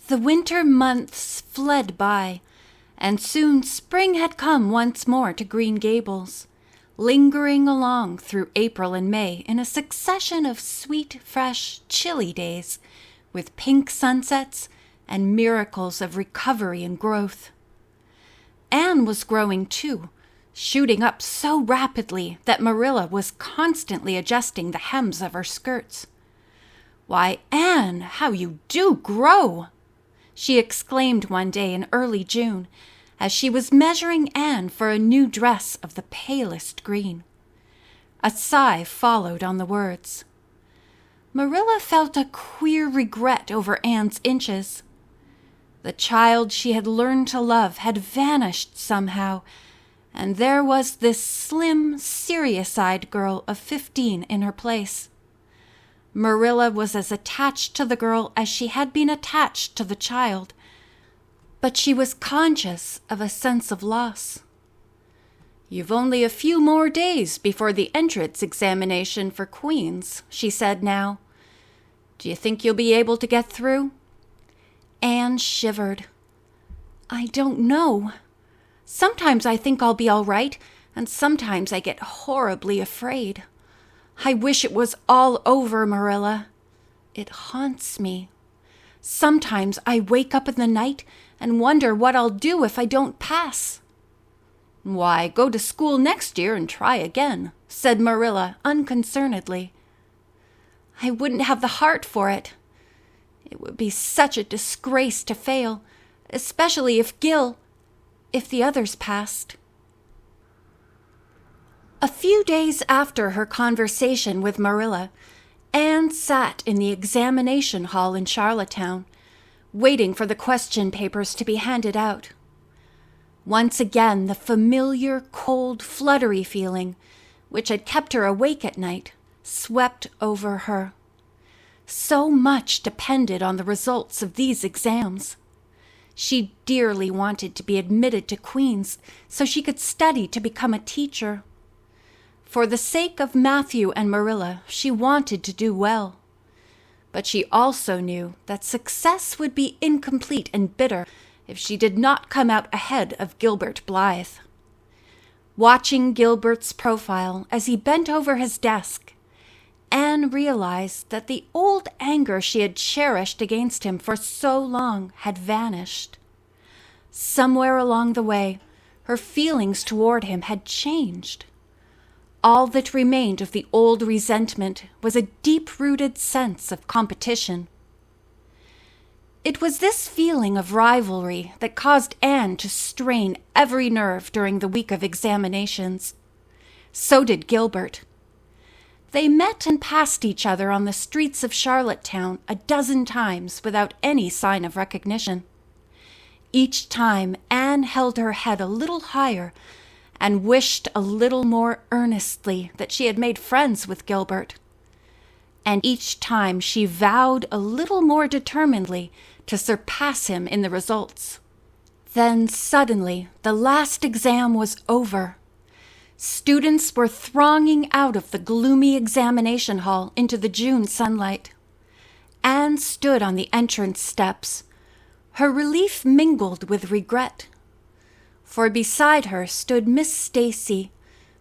The winter months fled by, and soon spring had come once more to Green Gables, lingering along through April and May in a succession of sweet, fresh, chilly days, with pink sunsets and miracles of recovery and growth. Anne was growing too, shooting up so rapidly that Marilla was constantly adjusting the hems of her skirts. "Why, Anne, how you do grow!" she exclaimed one day in early June, as she was measuring Anne for a new dress of the palest green. A sigh followed on the words. Marilla felt a queer regret over Anne's inches. The child she had learned to love had vanished somehow, and there was this slim, serious-eyed girl of 15 in her place. Marilla was as attached to the girl as she had been attached to the child, but she was conscious of a sense of loss. "You've only a few more days before the entrance examination for Queen's," she said now. "Do you think you'll be able to get through?" Anne shivered. "I don't know. Sometimes I think I'll be all right, and sometimes I get horribly afraid. I wish it was all over, Marilla. It haunts me. Sometimes I wake up in the night and wonder what I'll do if I don't pass." "Why, go to school next year and try again," said Marilla unconcernedly. "I wouldn't have the heart for it. It would be such a disgrace to fail, especially if the others passed." A few days after her conversation with Marilla, Anne sat in the examination hall in Charlottetown, waiting for the question papers to be handed out. Once again, the familiar, cold, fluttery feeling, which had kept her awake at night, swept over her. So much depended on the results of these exams. She dearly wanted to be admitted to Queen's so she could study to become a teacher. For the sake of Matthew and Marilla, she wanted to do well. But she also knew that success would be incomplete and bitter if she did not come out ahead of Gilbert Blythe. Watching Gilbert's profile as he bent over his desk, Anne realized that the old anger she had cherished against him for so long had vanished. Somewhere along the way, her feelings toward him had changed. All that remained of the old resentment was a deep-rooted sense of competition. It was this feeling of rivalry that caused Anne to strain every nerve during the week of examinations. So did Gilbert. They met and passed each other on the streets of Charlottetown a dozen times without any sign of recognition. Each time Anne held her head a little higher and wished a little more earnestly that she had made friends with Gilbert. And each time she vowed a little more determinedly to surpass him in the results. Then suddenly the last exam was over. Students were thronging out of the gloomy examination hall into the June sunlight. Anne stood on the entrance steps, her relief mingled with regret. For beside her stood Miss Stacy,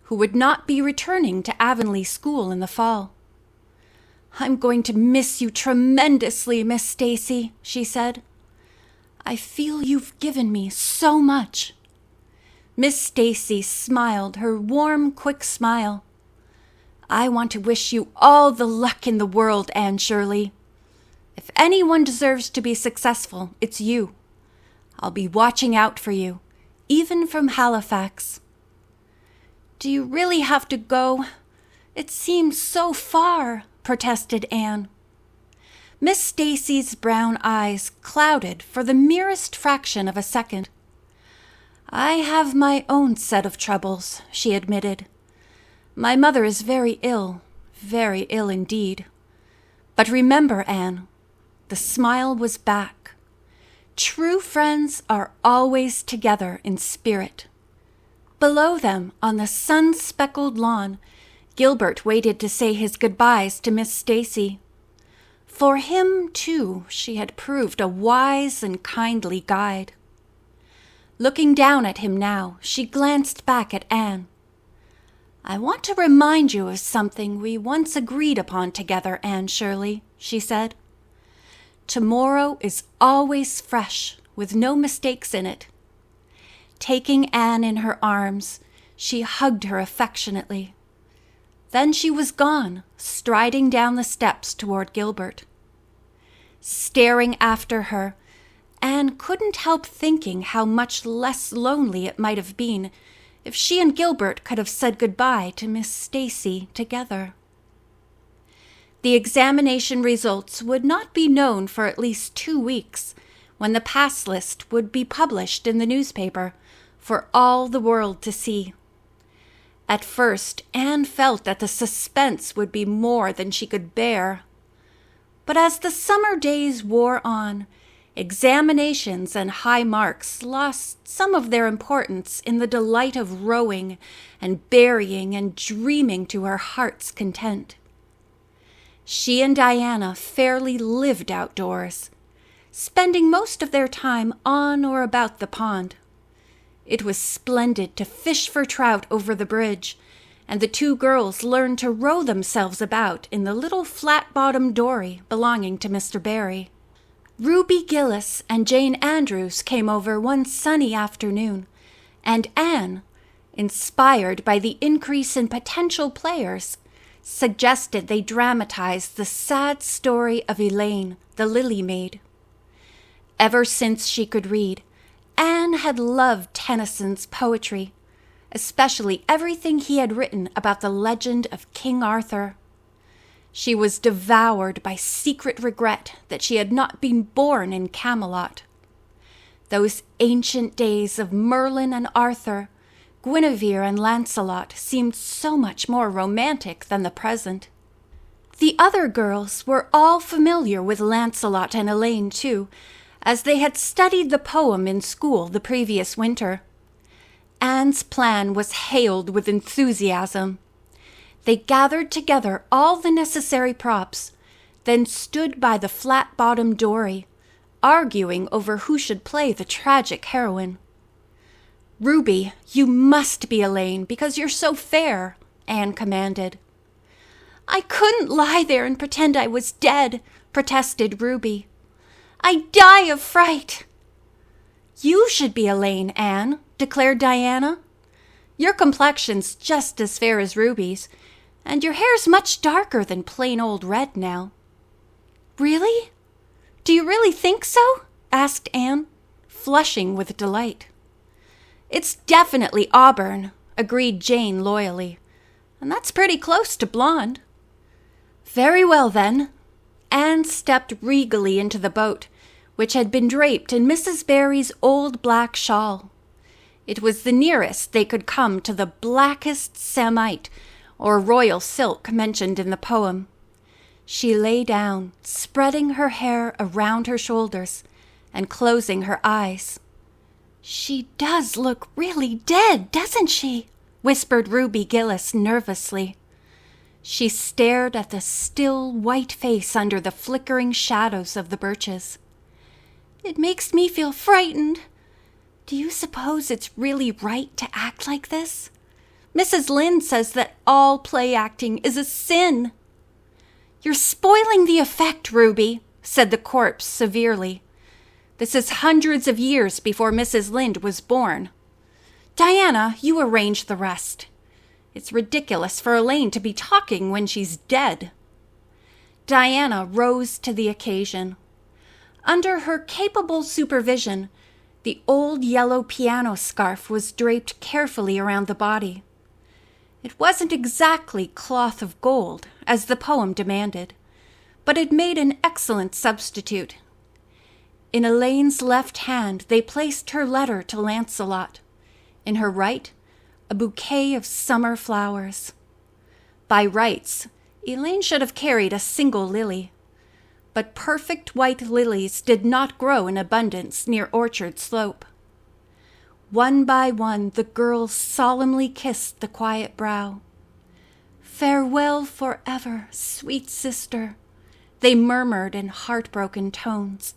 who would not be returning to Avonlea School in the fall. "I'm going to miss you tremendously, Miss Stacy," she said. "I feel you've given me so much." Miss Stacy smiled her warm, quick smile. "I want to wish you all the luck in the world, Anne Shirley. If anyone deserves to be successful, it's you. I'll be watching out for you, even from Halifax." "Do you really have to go? It seems so far," protested Anne. Miss Stacy's brown eyes clouded for the merest fraction of a second. "I have my own set of troubles," she admitted. "My mother is very ill indeed. But remember, Anne," the smile was back, "true friends are always together in spirit." Below them, on the sun-speckled lawn, Gilbert waited to say his goodbyes to Miss Stacy. For him, too, she had proved a wise and kindly guide. Looking down at him now, she glanced back at Anne. "I want to remind you of something we once agreed upon together, Anne Shirley," she said. "Tomorrow is always fresh, with no mistakes in it." Taking Anne in her arms, she hugged her affectionately. Then she was gone, striding down the steps toward Gilbert. Staring after her, Anne couldn't help thinking how much less lonely it might have been if she and Gilbert could have said goodbye to Miss Stacy together. The examination results would not be known for at least 2 weeks, when the pass list would be published in the newspaper for all the world to see. At first, Anne felt that the suspense would be more than she could bear. But as the summer days wore on, examinations and high marks lost some of their importance in the delight of rowing and berrying and dreaming to her heart's content. She and Diana fairly lived outdoors, spending most of their time on or about the pond. It was splendid to fish for trout over the bridge, and the 2 girls learned to row themselves about in the little flat-bottomed dory belonging to Mr. Barry. Ruby Gillis and Jane Andrews came over one sunny afternoon, and Anne, inspired by the increase in potential players, suggested they dramatize the sad story of Elaine, the Lily Maid. Ever since she could read, Anne had loved Tennyson's poetry, especially everything he had written about the legend of King Arthur. She was devoured by secret regret that she had not been born in Camelot. Those ancient days of Merlin and Arthur, Guinevere and Lancelot seemed so much more romantic than the present. The other girls were all familiar with Lancelot and Elaine, too, as they had studied the poem in school the previous winter. Anne's plan was hailed with enthusiasm. They gathered together all the necessary props, then stood by the flat-bottomed dory, arguing over who should play the tragic heroine. "Ruby, you must be Elaine because you're so fair," Anne commanded. "I couldn't lie there and pretend I was dead," protested Ruby. "I die of fright." "You should be Elaine, Anne," declared Diana. "Your complexion's just as fair as Ruby's, and your hair's much darker than plain old red now." "Really? Do you really think so?" asked Anne, flushing with delight. "It's definitely auburn," agreed Jane loyally, "and that's pretty close to blonde." "Very well, then." Anne stepped regally into the boat, which had been draped in Mrs. Barry's old black shawl. It was the nearest they could come to the blackest samite or royal silk mentioned in the poem. She lay down, spreading her hair around her shoulders and closing her eyes. "She does look really dead, doesn't she?" whispered Ruby Gillis nervously. She stared at the still white face under the flickering shadows of the birches. "It makes me feel frightened. Do you suppose it's really right to act like this? Mrs. Lynde says that all play acting is a sin." "You're spoiling the effect, Ruby," said the corpse severely. "This is hundreds of years before Mrs. Lynde was born. Diana, you arrange the rest. It's ridiculous for Elaine to be talking when she's dead." Diana rose to the occasion. Under her capable supervision, the old yellow piano scarf was draped carefully around the body. It wasn't exactly cloth of gold, as the poem demanded, but it made an excellent substitute. In Elaine's left hand they placed her letter to Lancelot. In her right, a bouquet of summer flowers. By rights, Elaine should have carried a single lily, but perfect white lilies did not grow in abundance near Orchard Slope. One by one the girls solemnly kissed the quiet brow. "Farewell forever, sweet sister," they murmured in heartbroken tones.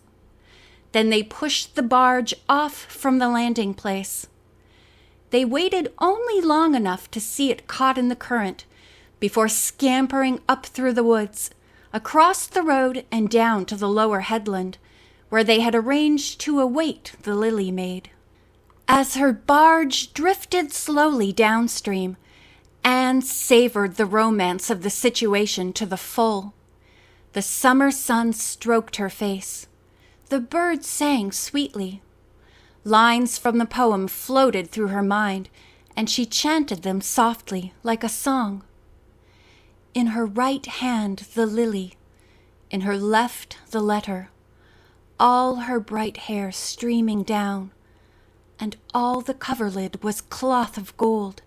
Then they pushed the barge off from the landing place. They waited only long enough to see it caught in the current before scampering up through the woods, across the road and down to the lower headland, where they had arranged to await the Lily Maid. As her barge drifted slowly downstream, Anne savored the romance of the situation to the full. The summer sun stroked her face. The birds sang sweetly. Lines from the poem floated through her mind, and she chanted them softly, like a song. In her right hand the lily, in her left the letter, all her bright hair streaming down, and all the coverlid was cloth of gold.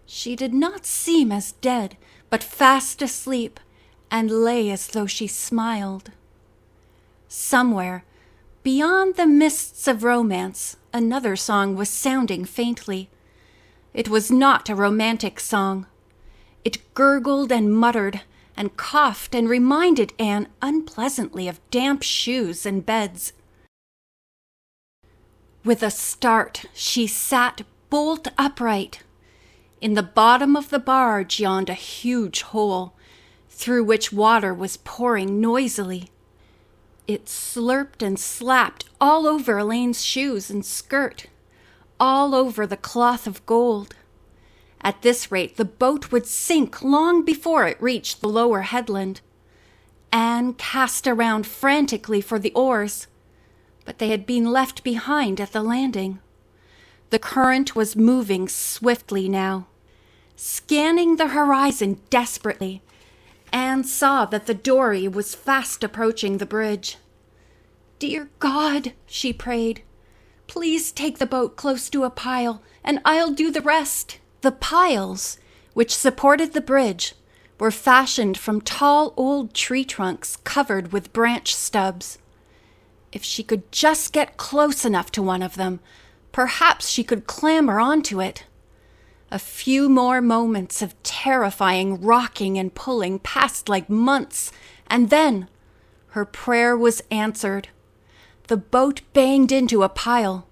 She did not seem as dead, but fast asleep, and lay as though she smiled. Somewhere, beyond the mists of romance, another song was sounding faintly. It was not a romantic song. It gurgled and muttered and coughed and reminded Anne unpleasantly of damp shoes and beds. With a start, she sat bolt upright. In the bottom of the barge yawned a huge hole, through which water was pouring noisily. It slurped and slapped all over Elaine's shoes and skirt, all over the cloth of gold. At this rate, the boat would sink long before it reached the lower headland. Anne cast around frantically for the oars, but they had been left behind at the landing. The current was moving swiftly now. Scanning the horizon desperately, Anne saw that the dory was fast approaching the bridge. "Dear God," she prayed, "please take the boat close to a pile, and I'll do the rest." The piles, which supported the bridge, were fashioned from tall old tree trunks covered with branch stubs. If she could just get close enough to one of them, perhaps she could clamber onto it. A few more moments of terrifying rocking and pulling passed like months, and then her prayer was answered. The boat banged into a pile.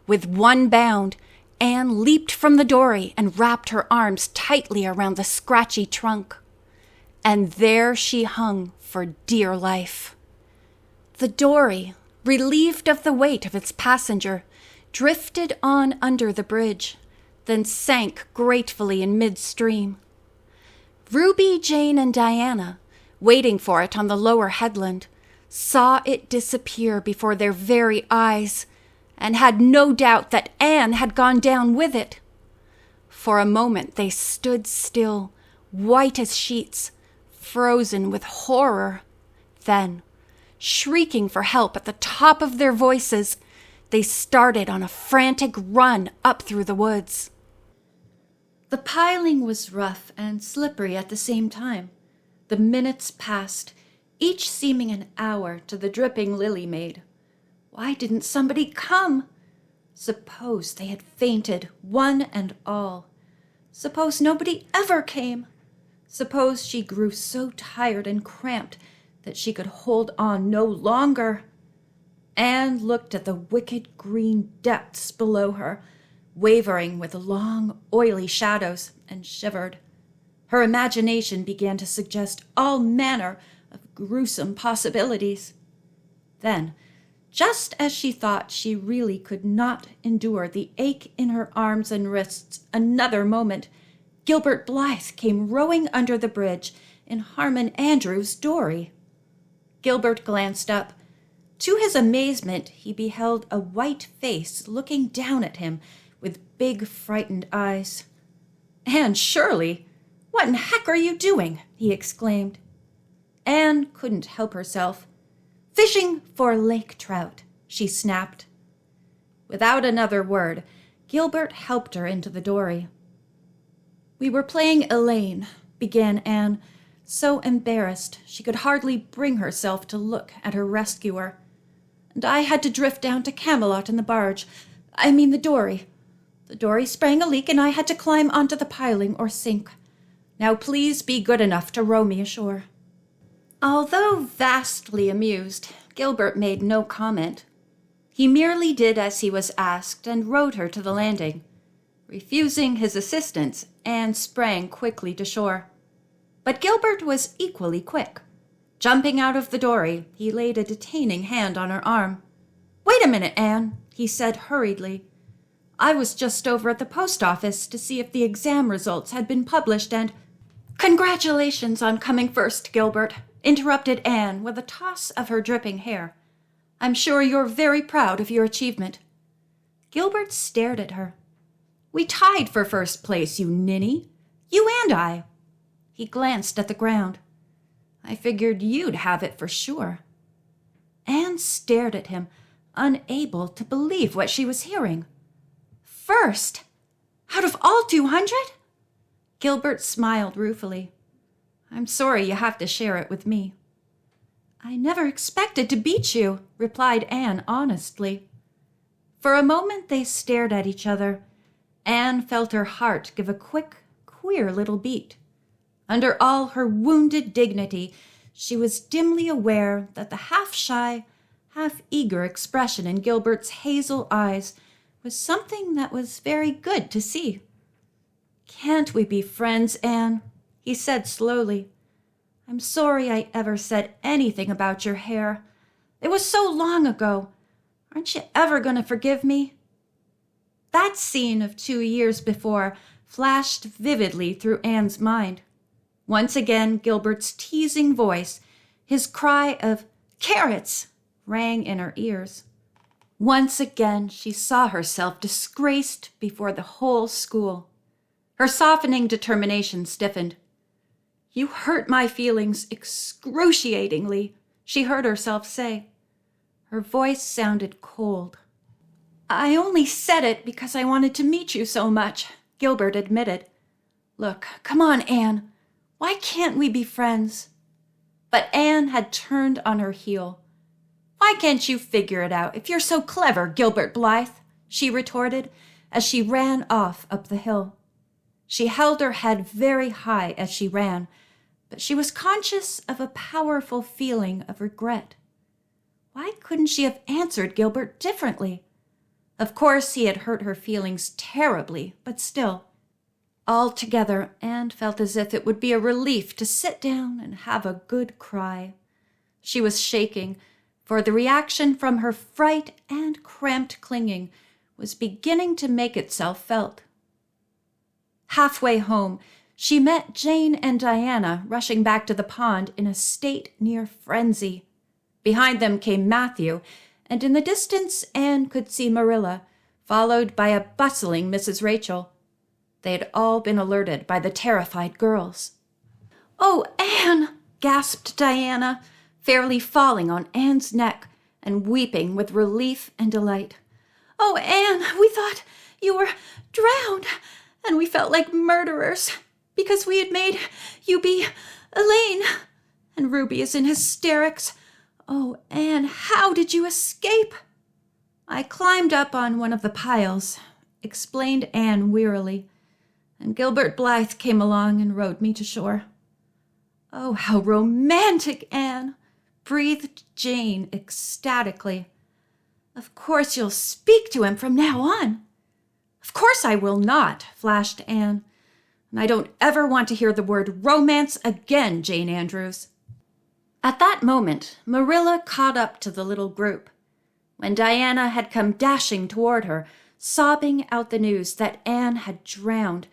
With one bound, Anne leaped from the dory and wrapped her arms tightly around the scratchy trunk. And there she hung for dear life. The dory, relieved of the weight of its passenger, drifted on under the bridge, then sank gratefully in midstream. Ruby, Jane, and Diana, waiting for it on the lower headland, saw it disappear before their very eyes, and had no doubt that Anne had gone down with it. For a moment they stood still, white as sheets, frozen with horror. Then, shrieking for help at the top of their voices, they started on a frantic run up through the woods. The piling was rough and slippery at the same time. The minutes passed, each seeming an hour to the dripping Lily Maid. Why didn't somebody come? Suppose they had fainted, one and all. Suppose nobody ever came. Suppose she grew so tired and cramped that she could hold on no longer. Anne looked at the wicked green depths below her, wavering with long, oily shadows, and shivered. Her imagination began to suggest all manner of gruesome possibilities. Then, just as she thought she really could not endure the ache in her arms and wrists another moment, Gilbert Blythe came rowing under the bridge in Harmon Andrews' dory. Gilbert glanced up. To his amazement, he beheld a white face looking down at him with big, frightened eyes. "Anne Shirley, what in heck are you doing?" he exclaimed. Anne couldn't help herself. "Fishing for lake trout," she snapped. Without another word, Gilbert helped her into the dory. "We were playing Elaine," began Anne, so embarrassed she could hardly bring herself to look at her rescuer. "And I had to drift down to Camelot in the barge. I mean the dory. The dory sprang a leak and I had to climb onto the piling or sink. Now please be good enough to row me ashore." Although vastly amused, Gilbert made no comment. He merely did as he was asked and rowed her to the landing. Refusing his assistance, Anne sprang quickly to shore. But Gilbert was equally quick. Jumping out of the dory, he laid a detaining hand on her arm. "Wait a minute, Anne," he said hurriedly. "I was just over at the post office to see if the exam results had been published and—" "Congratulations on coming first, Gilbert," interrupted Anne with a toss of her dripping hair. "I'm sure you're very proud of your achievement." Gilbert stared at her. "We tied for first place, you ninny. You and I." He glanced at the ground. "I figured you'd have it for sure." Anne stared at him, unable to believe what she was hearing. "First? Out of all 200? Gilbert smiled ruefully. "I'm sorry you have to share it with me." "I never expected to beat you," replied Anne honestly. For a moment they stared at each other. Anne felt her heart give a quick, queer little beat. Under all her wounded dignity, she was dimly aware that the half-shy, half-eager expression in Gilbert's hazel eyes was something that was very good to see. "Can't we be friends, Anne?" he said slowly. "I'm sorry I ever said anything about your hair. It was so long ago. Aren't you ever going to forgive me?" That scene of 2 years before flashed vividly through Anne's mind. Once again, Gilbert's teasing voice, his cry of "carrots," rang in her ears. Once again, she saw herself disgraced before the whole school. Her softening determination stiffened. "You hurt my feelings excruciatingly," she heard herself say. Her voice sounded cold. "I only said it because I wanted to meet you so much," Gilbert admitted. "Look, come on, Anne. Why can't we be friends?" But Anne had turned on her heel. "Why can't you figure it out if you're so clever, Gilbert Blythe?" she retorted as she ran off up the hill. She held her head very high as she ran, but she was conscious of a powerful feeling of regret. Why couldn't she have answered Gilbert differently? Of course, he had hurt her feelings terribly, but still. Altogether, Anne felt as if it would be a relief to sit down and have a good cry. She was shaking, for the reaction from her fright and cramped clinging was beginning to make itself felt. Halfway home, she met Jane and Diana rushing back to the pond in a state near frenzy. Behind them came Matthew, and in the distance Anne could see Marilla, followed by a bustling Mrs. Rachel. They had all been alerted by the terrified girls. "Oh, Anne!" gasped Diana, fairly falling on Anne's neck and weeping with relief and delight. "Oh, Anne, we thought you were drowned, and we felt like murderers because we had made you be Elaine, and Ruby is in hysterics. Oh, Anne, how did you escape?" "I climbed up on one of the piles," explained Anne wearily, "and Gilbert Blythe came along and rowed me to shore." "Oh, how romantic, Anne!" breathed Jane ecstatically. "Of course you'll speak to him from now on." "Of course I will not," flashed Anne. "And I don't ever want to hear the word romance again, Jane Andrews." At that moment, Marilla caught up to the little group. When Diana had come dashing toward her, sobbing out the news that Anne had drowned,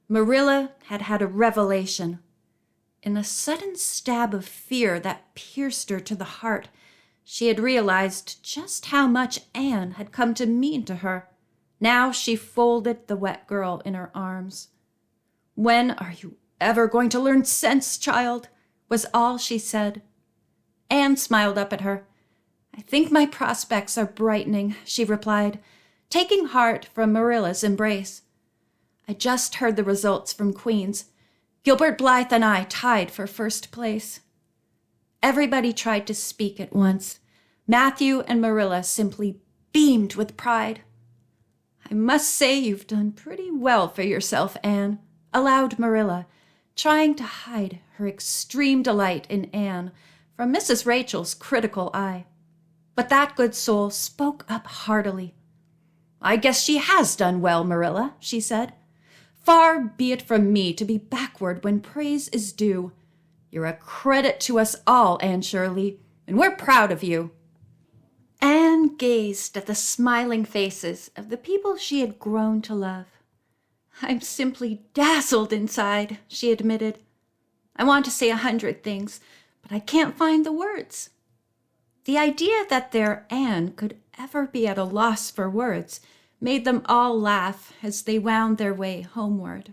Marilla had had a revelation. In a sudden stab of fear that pierced her to the heart, she had realized just how much Anne had come to mean to her. Now she folded the wet girl in her arms. "When are you ever going to learn sense, child?" was all she said. Anne smiled up at her. "I think my prospects are brightening," she replied, taking heart from Marilla's embrace. "I just heard the results from Queen's. Gilbert Blythe and I tied for first place." Everybody tried to speak at once. Matthew and Marilla simply beamed with pride. "I must say you've done pretty well for yourself, Anne," allowed Marilla, trying to hide her extreme delight in Anne from Mrs. Rachel's critical eye. But that good soul spoke up heartily. "I guess she has done well, Marilla," she said. "Far be it from me to be backward when praise is due. You're a credit to us all, Anne Shirley, and we're proud of you." Anne gazed at the smiling faces of the people she had grown to love. "I'm simply dazzled inside," she admitted. "I want to say 100 things, but I can't find the words." The idea that their Anne could ever be at a loss for words made them all laugh as they wound their way homeward.